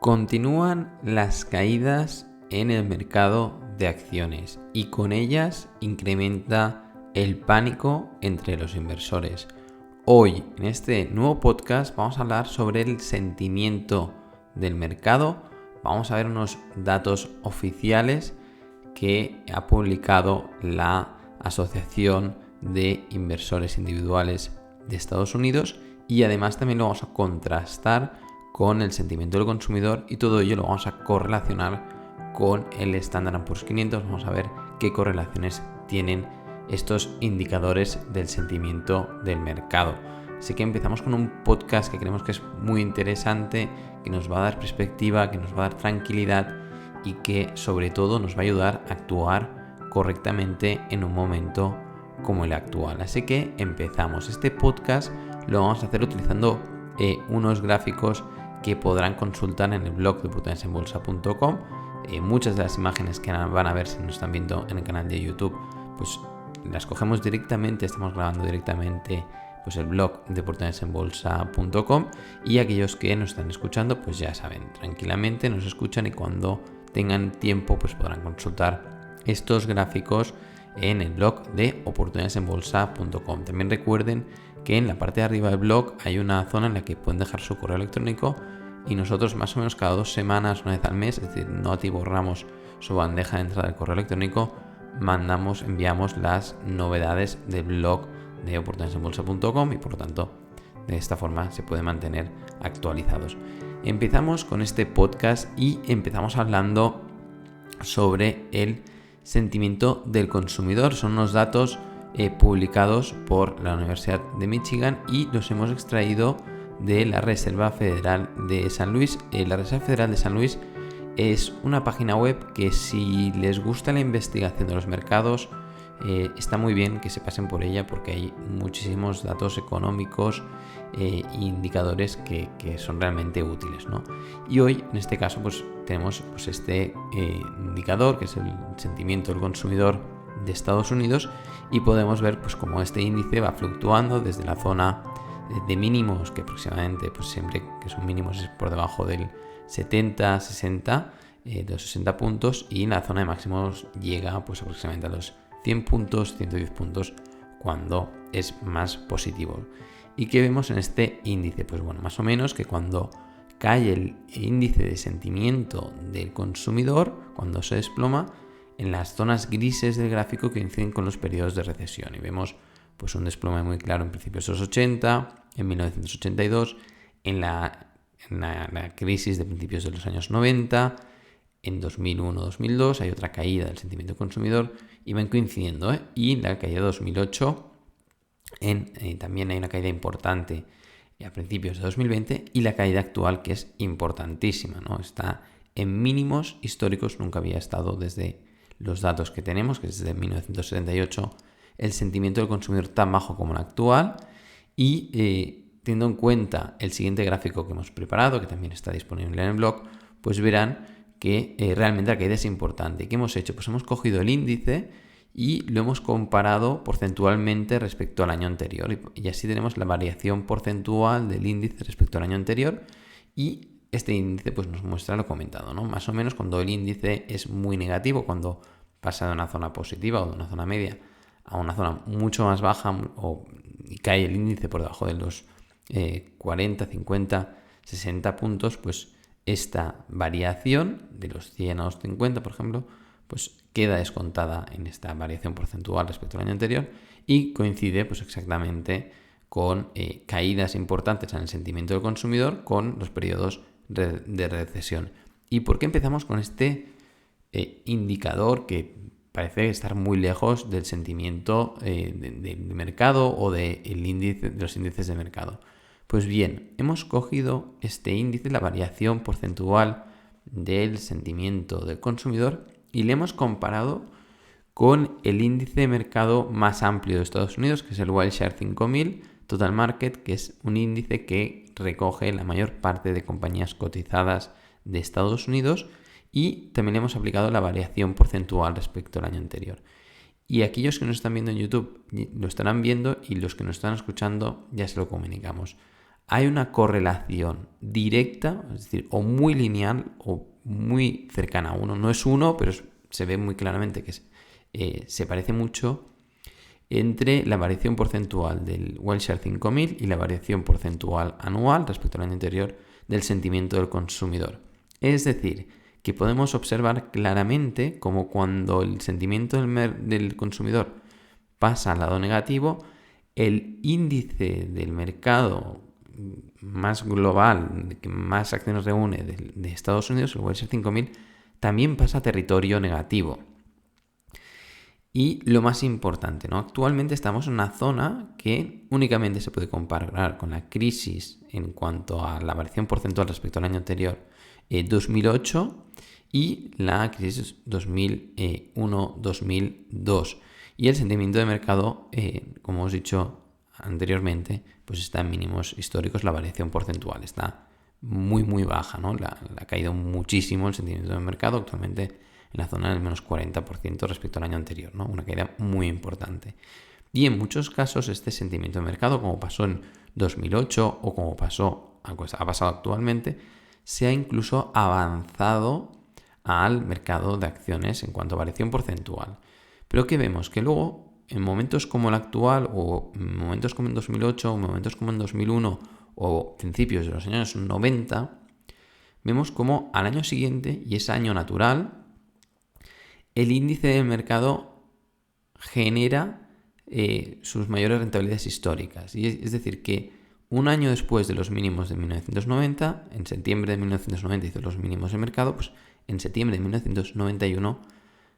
Continúan las caídas en el mercado de acciones y con ellas incrementa el pánico entre los inversores. Hoy, en este nuevo podcast, vamos a hablar sobre el sentimiento del mercado. Vamos a ver unos datos oficiales que ha publicado la Asociación de Inversores Individuales de Estados Unidos y además también lo vamos a contrastar con el sentimiento del consumidor y todo ello lo vamos a correlacionar con el Standard & Poor's 500. Vamos a ver qué correlaciones tienen estos indicadores del sentimiento del mercado. Así que empezamos con un podcast que creemos que es muy interesante, que nos va a dar perspectiva, que nos va a dar tranquilidad y que sobre todo nos va a ayudar a actuar correctamente en un momento como el actual. Así que empezamos. Este podcast lo vamos a hacer utilizando unos gráficos que podrán consultar en el blog de oportunidadesenbolsa.com. Muchas de las imágenes que van a ver si nos están viendo en el canal de YouTube, pues las cogemos directamente, estamos grabando directamente pues el blog de oportunidadesenbolsa.com, y aquellos que nos están escuchando pues ya saben, tranquilamente nos escuchan y cuando tengan tiempo pues podrán consultar estos gráficos en el blog de oportunidadesenbolsa.com. También recuerden que en la parte de arriba del blog hay una zona en la que pueden dejar su correo electrónico y nosotros más o menos cada 2 semanas, una vez al mes, es decir, no atiborramos su bandeja de entrada del correo electrónico, enviamos las novedades del blog de oportunidadesenbolsa.com y por lo tanto de esta forma se puede mantener actualizados. Empezamos con este podcast y empezamos hablando sobre el sentimiento del consumidor. Son unos datos publicados por la Universidad de Michigan y los hemos extraído de la Reserva Federal de San Luis. La Reserva Federal de San Luis es una página web que, si les gusta la investigación de los mercados, está muy bien que se pasen por ella porque hay muchísimos datos económicos e indicadores que son realmente útiles, ¿no? Y hoy, en este caso, pues tenemos pues este indicador que es el sentimiento del consumidor de Estados Unidos y podemos ver pues cómo este índice va fluctuando desde la zona de mínimos, que aproximadamente pues siempre que son mínimos es por debajo del 70, 60, de los 60 puntos, y en la zona de máximos llega pues aproximadamente a los 100 puntos, 110 puntos cuando es más positivo. ¿Y qué vemos en este índice? Pues bueno, más o menos que cuando cae el índice de sentimiento del consumidor, cuando se desploma, en las zonas grises del gráfico coinciden con los periodos de recesión y vemos pues un desplome muy claro en principios de los 80, en 1982, en la crisis de principios de los años 90, en 2001-2002 hay otra caída del sentimiento del consumidor y van coincidiendo, y en la caída de 2008 también hay una caída importante a principios de 2020 y la caída actual, que es importantísima, ¿no? Está en mínimos históricos, nunca había estado desde los datos que tenemos, que es desde 1978, el sentimiento del consumidor tan bajo como el actual. Y teniendo en cuenta el siguiente gráfico que hemos preparado, que también está disponible en el blog, pues verán que realmente la caída es importante. ¿Qué hemos hecho? Pues hemos cogido el índice y lo hemos comparado porcentualmente respecto al año anterior. Y así tenemos la variación porcentual del índice respecto al año anterior. Y este índice pues nos muestra lo comentado, ¿no? Más o menos cuando el índice es muy negativo, cuando pasa de una zona positiva o de una zona media a una zona mucho más baja y cae el índice por debajo de los 40, 50, 60 puntos, pues esta variación de los 100 a los 50, por ejemplo, pues queda descontada en esta variación porcentual respecto al año anterior y coincide pues exactamente con caídas importantes en el sentimiento del consumidor con los periodos de recesión. ¿Y por qué empezamos con este indicador que parece estar muy lejos del sentimiento del mercado o de los índices de mercado? Pues bien, hemos cogido este índice, la variación porcentual del sentimiento del consumidor, y le hemos comparado con el índice de mercado más amplio de Estados Unidos, que es el Wilshire 5000 Total Market, que es un índice que recoge la mayor parte de compañías cotizadas de Estados Unidos, y también le hemos aplicado la variación porcentual respecto al año anterior. Y aquellos que nos están viendo en YouTube lo estarán viendo, y los que nos están escuchando ya se lo comunicamos. hay una correlación directa, es decir, o muy lineal o muy cercana a 1. No es 1, pero se ve muy claramente que se parece mucho entre la variación porcentual del Wilshire 5000 y la variación porcentual anual respecto al año anterior del sentimiento del consumidor. Es decir, que podemos observar claramente como cuando el sentimiento del consumidor pasa al lado negativo, el índice del mercado más global, que más acciones reúne de Estados Unidos, el Wilshire 5000, también pasa a territorio negativo. Y lo más importante, ¿no? Actualmente estamos en una zona que únicamente se puede comparar con la crisis en cuanto a la variación porcentual respecto al año anterior, 2008, y la crisis 2001-2002. Y el sentimiento de mercado, como os he dicho anteriormente, pues está en mínimos históricos. La variación porcentual está muy baja, ¿no? Ha caído muchísimo el sentimiento de mercado, actualmente en la zona del menos 40% respecto al año anterior, ¿no? Una caída muy importante. Y en muchos casos este sentimiento de mercado, como pasó en 2008 o como ha pasado actualmente, se ha incluso avanzado al mercado de acciones en cuanto a variación porcentual. Pero que vemos que luego, en momentos como el actual, o en momentos como en 2008, o en momentos como en 2001, o principios de los años 90, vemos como al año siguiente, y es año natural, el índice del mercado genera sus mayores rentabilidades históricas. Y es decir, que un año después de los mínimos de 1990, en septiembre de 1990 hizo los mínimos de mercado, pues en septiembre de 1991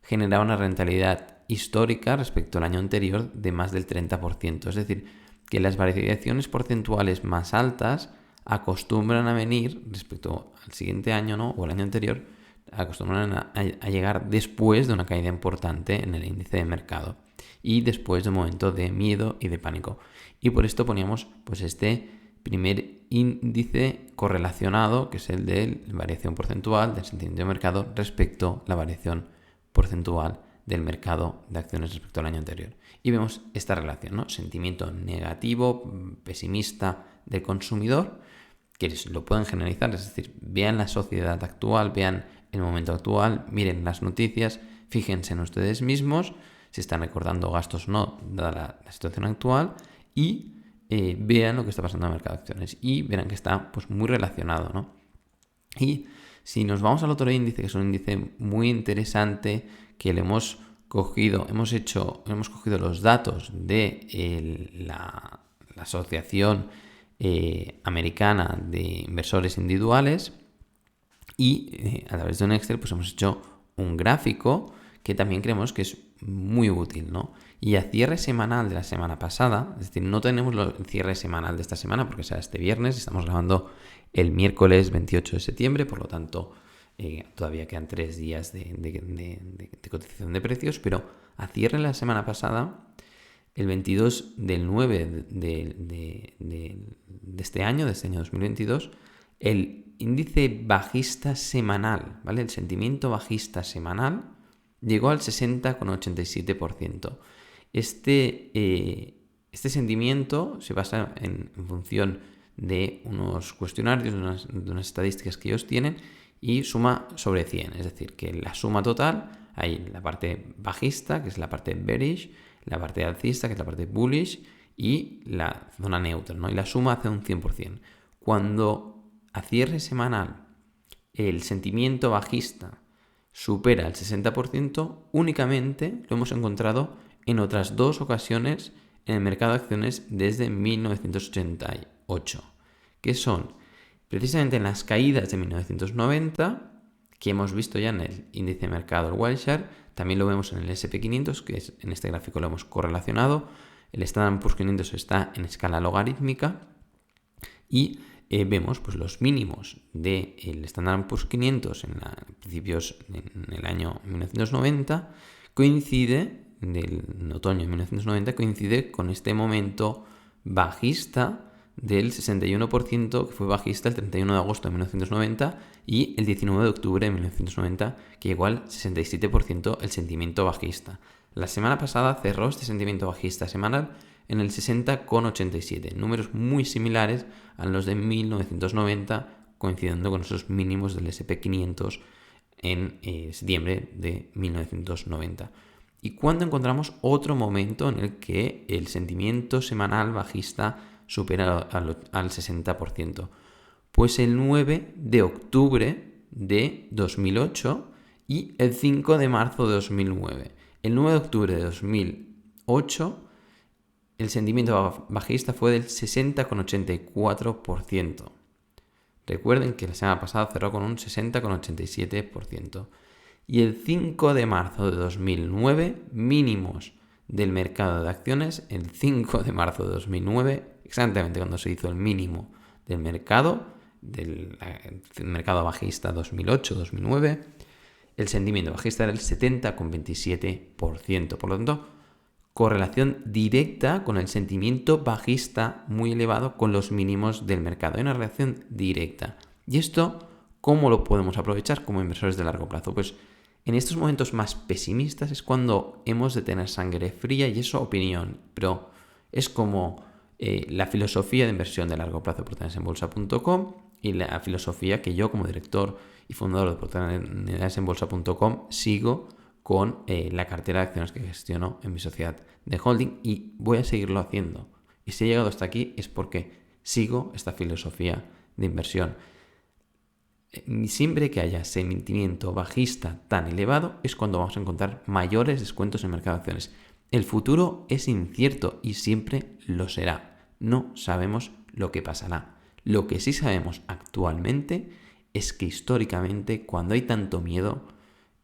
generaba una rentabilidad histórica respecto al año anterior de más del 30%. Es decir, que las variaciones porcentuales más altas acostumbran a venir respecto al siguiente año, ¿no? O al año anterior, acostumbran a llegar después de una caída importante en el índice de mercado y después de un momento de miedo y de pánico. Y por esto poníamos pues este primer índice correlacionado, que es el de la variación porcentual del sentimiento de mercado respecto a la variación porcentual del mercado de acciones respecto al año anterior. Y vemos esta relación, ¿no? Sentimiento negativo, pesimista del consumidor, que lo pueden generalizar, es decir, vean la sociedad actual, vean el momento actual, miren las noticias, fíjense en ustedes mismos, si están recordando gastos o no, dada la situación actual, y vean lo que está pasando en el mercado de acciones y verán que está pues muy relacionado, ¿no? Y si nos vamos al otro índice, que es un índice muy interesante, que le hemos cogido los datos de la Asociación Americana de Inversores Individuales, y a través de un Excel pues hemos hecho un gráfico que también creemos que es muy útil, ¿no? Y a cierre semanal de la semana pasada, es decir, no tenemos el cierre semanal de esta semana porque será este viernes, estamos grabando el miércoles 28 de septiembre, por lo tanto todavía quedan 3 días de cotización de precios, pero a cierre de la semana pasada, el 22 del 9 de este año 2022, el índice bajista semanal, ¿vale? El sentimiento bajista semanal llegó al 60,87%. Este sentimiento se basa en función de unos cuestionarios, de unas estadísticas que ellos tienen, y suma sobre 100. Es decir, que la suma total, hay la parte bajista, que es la parte bearish, la parte alcista, que es la parte bullish, y la zona neutra, ¿no? Y la suma hace un 100%. Cuando a cierre semanal el sentimiento bajista supera el 60%, únicamente lo hemos encontrado en otras 2 ocasiones en el mercado de acciones desde 1988, que son precisamente en las caídas de 1990, que hemos visto ya en el índice de mercado, el Wilshire, también lo vemos en el S&P500, que en este gráfico lo hemos correlacionado, el Standard & Poor's 500 está en escala logarítmica, y vemos pues los mínimos del Standard & Poor's 500 en el año 1990 en otoño de 1990 coincide con este momento bajista del 61%, que fue bajista el 31 de agosto de 1990 y el 19 de octubre de 1990, que llegó al 67% el sentimiento bajista. La semana pasada cerró este sentimiento bajista semanal en el 60,87, números muy similares a los de 1990, coincidiendo con esos mínimos del S&P 500 en septiembre de 1990. ¿Y cuándo encontramos otro momento en el que el sentimiento semanal bajista supera al 60%? Pues el 9 de octubre de 2008 y el 5 de marzo de 2009. El 9 de octubre de 2008 el sentimiento bajista fue del 60,84%. Recuerden que la semana pasada cerró con un 60,87%. Y el 5 de marzo de 2009, mínimos del mercado de acciones, el 5 de marzo de 2009, exactamente cuando se hizo el mínimo del mercado bajista 2008-2009, el sentimiento bajista era el 70,27%. Por lo tanto, correlación directa con el sentimiento bajista muy elevado con los mínimos del mercado. Hay una relación directa. ¿Y esto cómo lo podemos aprovechar como inversores de largo plazo? Pues en estos momentos más pesimistas es cuando hemos de tener sangre fría, y eso opinión, pero es como la filosofía de inversión de largo plazo de oportunidadesenbolsa.com y la filosofía que yo como director y fundador de oportunidadesenbolsa.com sigo con la cartera de acciones que gestiono en mi sociedad de holding, y voy a seguirlo haciendo. Y si he llegado hasta aquí es porque sigo esta filosofía de inversión. Siempre que haya sentimiento bajista tan elevado es cuando vamos a encontrar mayores descuentos en el mercado de acciones. El futuro es incierto y siempre lo será. No sabemos lo que pasará. Lo que sí sabemos actualmente es que históricamente, cuando hay tanto miedo,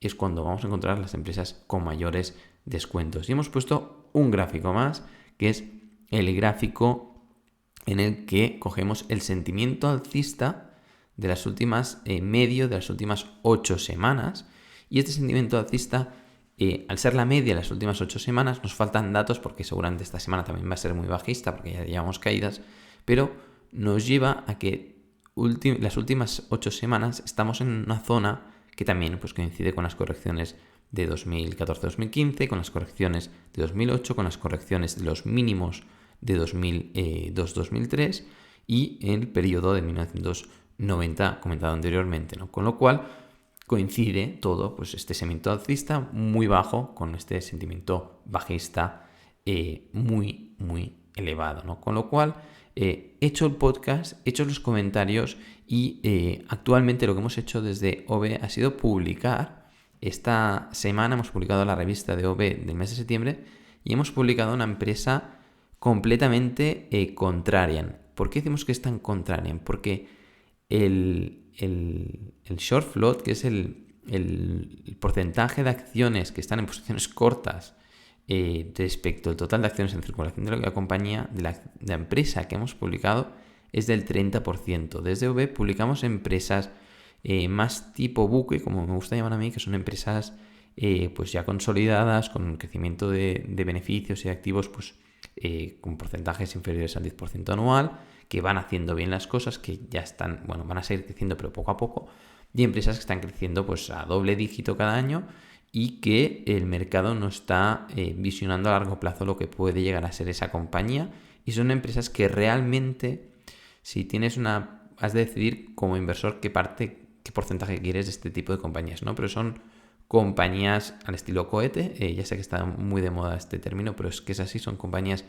es cuando vamos a encontrar las empresas con mayores descuentos. Y hemos puesto un gráfico más, que es el gráfico en el que cogemos el sentimiento alcista de las últimas medio de las últimas 8 semanas. Y este sentimiento alcista, al ser la media de las últimas 8 semanas, nos faltan datos porque seguramente esta semana también va a ser muy bajista porque ya llevamos caídas, pero nos lleva a que las últimas 8 semanas estamos en una zona que también pues, coincide con las correcciones de 2014-2015, con las correcciones de 2008, con las correcciones de los mínimos de 2002-2003 y el periodo de 1990 comentado anteriormente, ¿no? Con lo cual coincide todo, pues este sentimiento alcista muy bajo con este sentimiento bajista muy, muy elevado, ¿no? Con lo cual he hecho el podcast, he hecho los comentarios y actualmente lo que hemos hecho desde OVE ha sido publicar. Esta semana hemos publicado la revista de OVE del mes de septiembre y hemos publicado una empresa completamente contrarian. ¿Por qué decimos que es tan contrarian? Porque el short float, que es el porcentaje de acciones que están en posiciones cortas respecto al total de acciones en circulación de la compañía, de la empresa que hemos publicado, es del 30%. Desde OVE publicamos empresas más tipo buque, como me gusta llamar a mí, que son empresas pues ya consolidadas, con un crecimiento de beneficios y activos pues con porcentajes inferiores al 10% anual, que van haciendo bien las cosas, que ya están, bueno, van a seguir creciendo pero poco a poco, y empresas que están creciendo pues a doble dígito cada año y que el mercado no está visionando a largo plazo lo que puede llegar a ser esa compañía, y son empresas que realmente, si tienes has de decidir como inversor qué porcentaje quieres de este tipo de compañías, ¿no? Pero son compañías al estilo cohete, ya sé que está muy de moda este término, pero es que es así, son compañías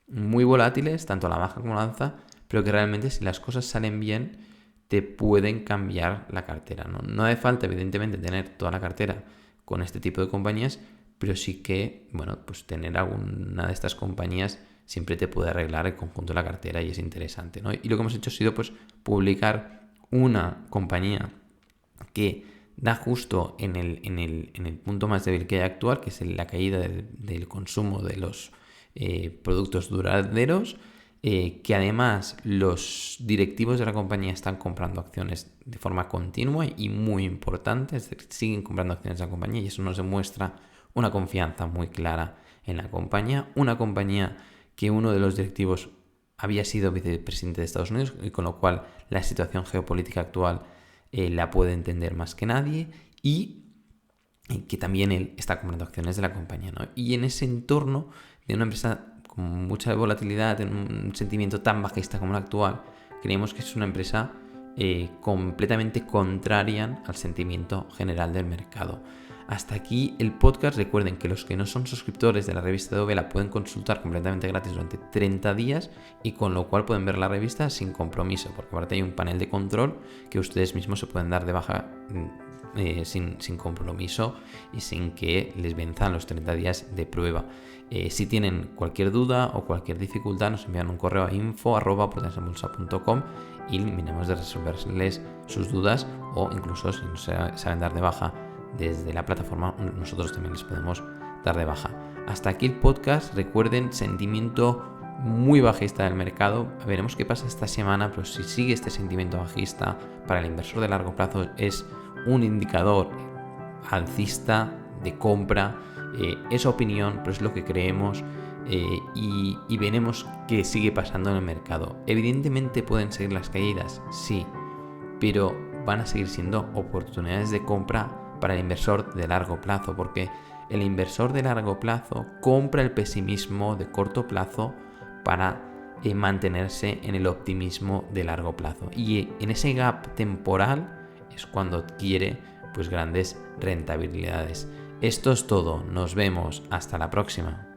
muy volátiles, tanto a la baja como a la alza, pero que realmente si las cosas salen bien, te pueden cambiar la cartera, ¿no? No hace falta, evidentemente, tener toda la cartera con este tipo de compañías, pero sí que, bueno, pues tener alguna de estas compañías siempre te puede arreglar el conjunto de la cartera y es interesante, ¿no? Y lo que hemos hecho ha sido pues publicar una compañía que da justo en el punto más débil que hay actual, que es la caída del consumo de los productos duraderos, que además los directivos de la compañía están comprando acciones de forma continua y muy importante, es decir, siguen comprando acciones de la compañía, y eso nos demuestra una confianza muy clara en la compañía, una compañía que uno de los directivos había sido vicepresidente de Estados Unidos, y con lo cual la situación geopolítica actual la puede entender más que nadie, y que también él está comprando acciones de la compañía, ¿no? Y en ese entorno de una empresa con mucha volatilidad, en un sentimiento tan bajista como el actual, creemos que es una empresa completamente contraria al sentimiento general del mercado. Hasta aquí el podcast. Recuerden que los que no son suscriptores de la revista de Ovela pueden consultar completamente gratis durante 30 días y con lo cual pueden ver la revista sin compromiso, porque aparte hay un panel de control que ustedes mismos se pueden dar de baja sin compromiso y sin que les venzan los 30 días de prueba. Si tienen cualquier duda o cualquier dificultad, nos envían un correo a info@oportunidadesenbolsa.com y miremos de resolverles sus dudas, o incluso si no saben dar de baja desde la plataforma, nosotros también les podemos dar de baja. Hasta aquí el podcast. Recuerden, sentimiento muy bajista del mercado. Veremos qué pasa esta semana, pero si sigue este sentimiento bajista, para el inversor de largo plazo es un indicador alcista de compra. Es opinión, pero es lo que creemos, y veremos qué sigue pasando en el mercado. Evidentemente pueden seguir las caídas, sí, pero van a seguir siendo oportunidades de compra para el inversor de largo plazo, porque el inversor de largo plazo compra el pesimismo de corto plazo para mantenerse en el optimismo de largo plazo, y en ese gap temporal es cuando adquiere pues grandes rentabilidades. Esto es todo, nos vemos, hasta la próxima.